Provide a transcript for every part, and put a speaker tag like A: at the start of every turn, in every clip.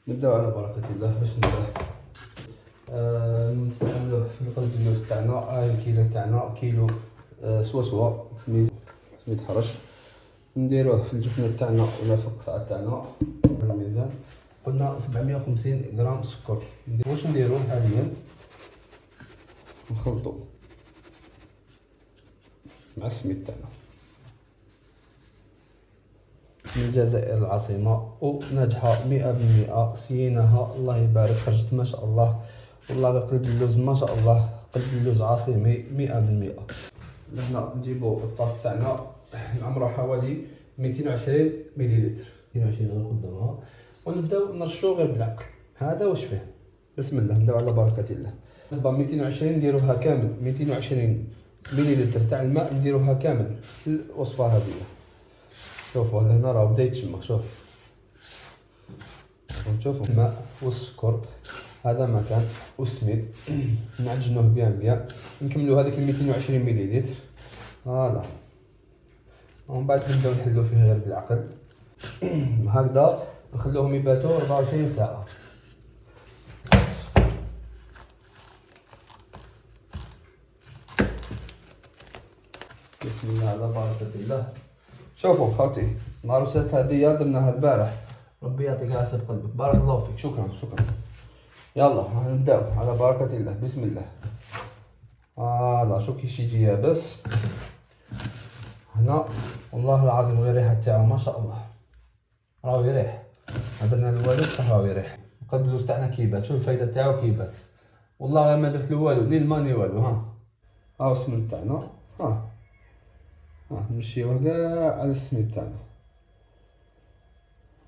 A: نبداو على بركة الله. باش نبداو نستعملوه في قلب اللوز تاعنا. الكيلو تاعنا كيلو سوا سميد حرش. نديروه في الجفنة تاعنا ولا في القصعة تاعنا. الميزان قلنا 750 غرام سكر. واش نديرو حاليا؟ نخلطو مع السميد تاعنا من الجزائر العاصمة وناجحة 100%. سيناها الله يبارك، خرجت ما شاء الله. والله قلب اللوز ما شاء الله، قلب اللوز عاصمي 100%. لهنا نجيبو الطاس تاعنا نعمرو حوالي 220 مليلتر. 220 غنقدموها ونبداو نرشو غير بالعقل. هذا واش فيه. بسم الله نبداو على بركة الله. 220 نديروها كامل، 220 مليلتر تاع الماء نديروها كامل في الوصفة هذه. شوفوا هنا راه بدا يتشمخ. شوفوا الماء والسكر هذا مكان والسميد نعجنوه بيان. نكملوا هذيك 220 مليلتر. فوالا ومن بعد نبداو نحلو فيه غير بالعقل هكذا. نخلوهم يباتوا 24 ساعه. بسم الله على بركه الله. شوفوا خالتي العروسات هذه درناها البارح. ربي يعطيك عافية قلبك، بارك الله فيك. شكرا. يلا نبداو على بركة الله. بسم الله. شو كيش يجي يابس هنا. والله العظيم غير الريحة تاعو ما شاء الله، راهو يريح. درنا الوالد صح راهو يريح. قلب اللوز تاعنا كيبات. شوف الفايدة تاعو كيبات. والله ما درت له والو، ني الماء ني والو. هاو السمن تاعنا. نمشيوه كاع على السميد تاعنا.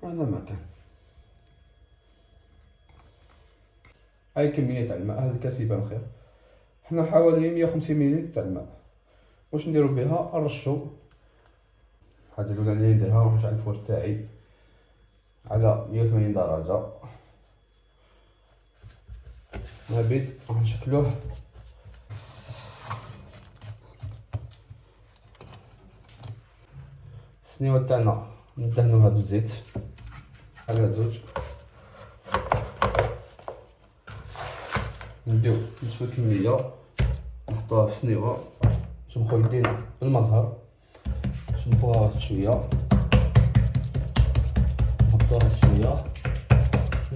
A: هذا مكان. هاي كمية تاع الماء. هذا الكاس يبان خير. حنا حوالي 150 مليلتر تاع الماء. واش نديرو بها؟ نرشو. الحاجة الأولى اللي نديرها نروح نشعل الفور تاعي على 180 درجة. ما بيت راح نشكلوه. السنيوة تاعنا ندهنوها بالزيت على زوج. نديو نصف الكمية نحطوها في سنيوة. نشمخو يدينا بالمزهر. نشمخوها شوية نحطوها شوية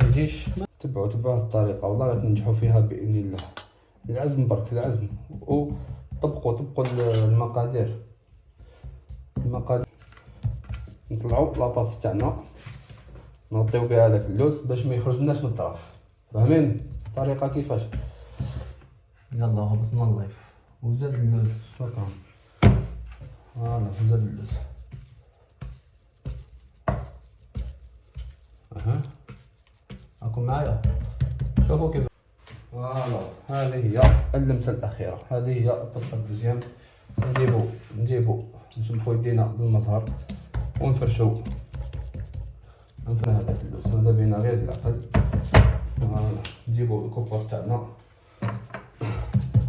A: ميجيش. تبعوا الطريقة والله غتنجحوا فيها بإذن الله. العزم برك العزم. وطبقوا المقادير. نطلعوا لاباط تاعنا نغطيو بها هذاك اللوز باش ما يخرجلناش من الطرف. فاهمين الطريقة كيفاش؟ يلا هبطنا اللايف وزاد اللوز. شكرا. وزاد اللوز. راكم معايا؟ شوفوا كيف. هذه هي اللمسة الأخيرة. هذه هي الطبقة الدوزيام. نجيبو نشمخو يدينا بالمزهر ونفرشو. هذاك اللوز هذا بينا غير بالعقل. نجيبو الكوبر تاعنا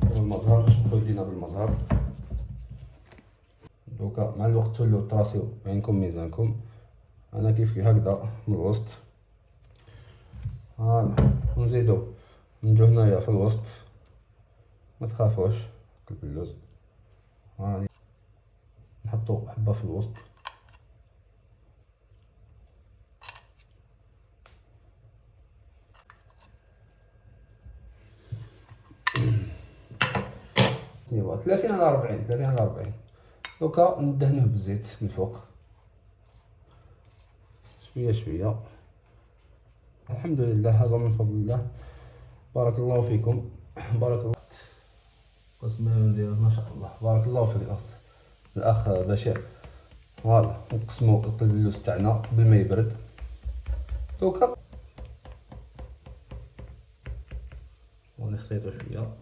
A: بالمزهر. نشمخو يدينا بالمزهر. دوكا مع الوقت تولو تراسيو عينكم ميزانكم. انا كيف هكذا من الوسط. ونزيدو نجو هنايا في الوسط. ما تخافوش قلب اللوز. نحطو حبة في الوسط. ايوا 30 على 40. دوكا ندهنوه بالزيت من فوق شوية. الحمد لله هذا من فضل الله. بارك الله فيكم. بارك الله. قسم ندير ما شاء الله. بارك الله فيك الأخ بشير. نقسمو قلب اللوز تاعنا بالما يبرد. دوكا ونخلطو شوية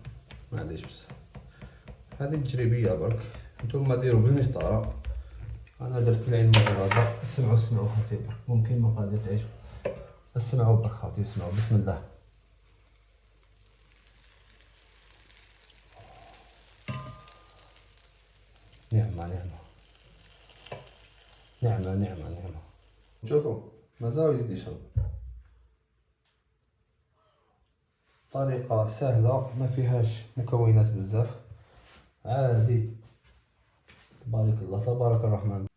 A: معليش بس هذه تجريبية برك. نتوما ديرو بالمسطرة. انا درت بالعين المجردة. اسمعوا خاطي ممكن مقادير تعيشوا. اسمعوا برك خاطي اسمعوا. بسم الله. نعمة. شوفوا مازال يزيد يشرب. طريقة سهلة ما فيهاش مكونات بزاف، عادي. تبارك الله تبارك الرحمن.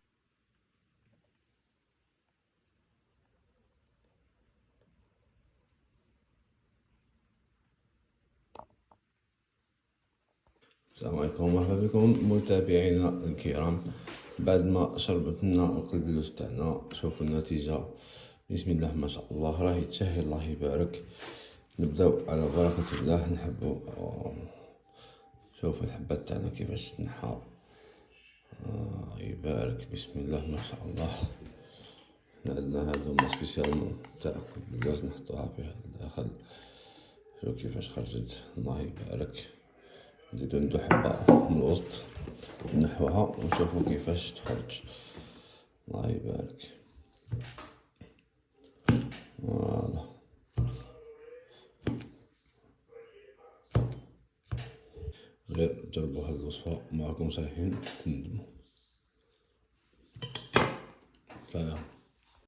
A: السلام عليكم ومرحبا بكم متابعينا الكرام. بعد ما شربت لنا القلب اللوز تاعنا، شوفوا النتيجة، بسم الله ما شاء الله، راه يتشهي، الله يبارك. نبداو على بركة الله. نحبو شوفوا الحبات تاعنا كيفاش تنحى، يبارك، بسم الله ما شاء الله. عندنا هادو هما سبيسيالمون تاع القلب اللوز، نحطوها فيها الداخل. شوف كيفاش خرجت، الله يبارك. نزيدو ندو حبة من الوسط نحوها ونشوفو كيفاش تخرج، الله يبارك. فوالا، غير جربو هاد الوصفة، ما راكمش رايحين تندمو. سلام.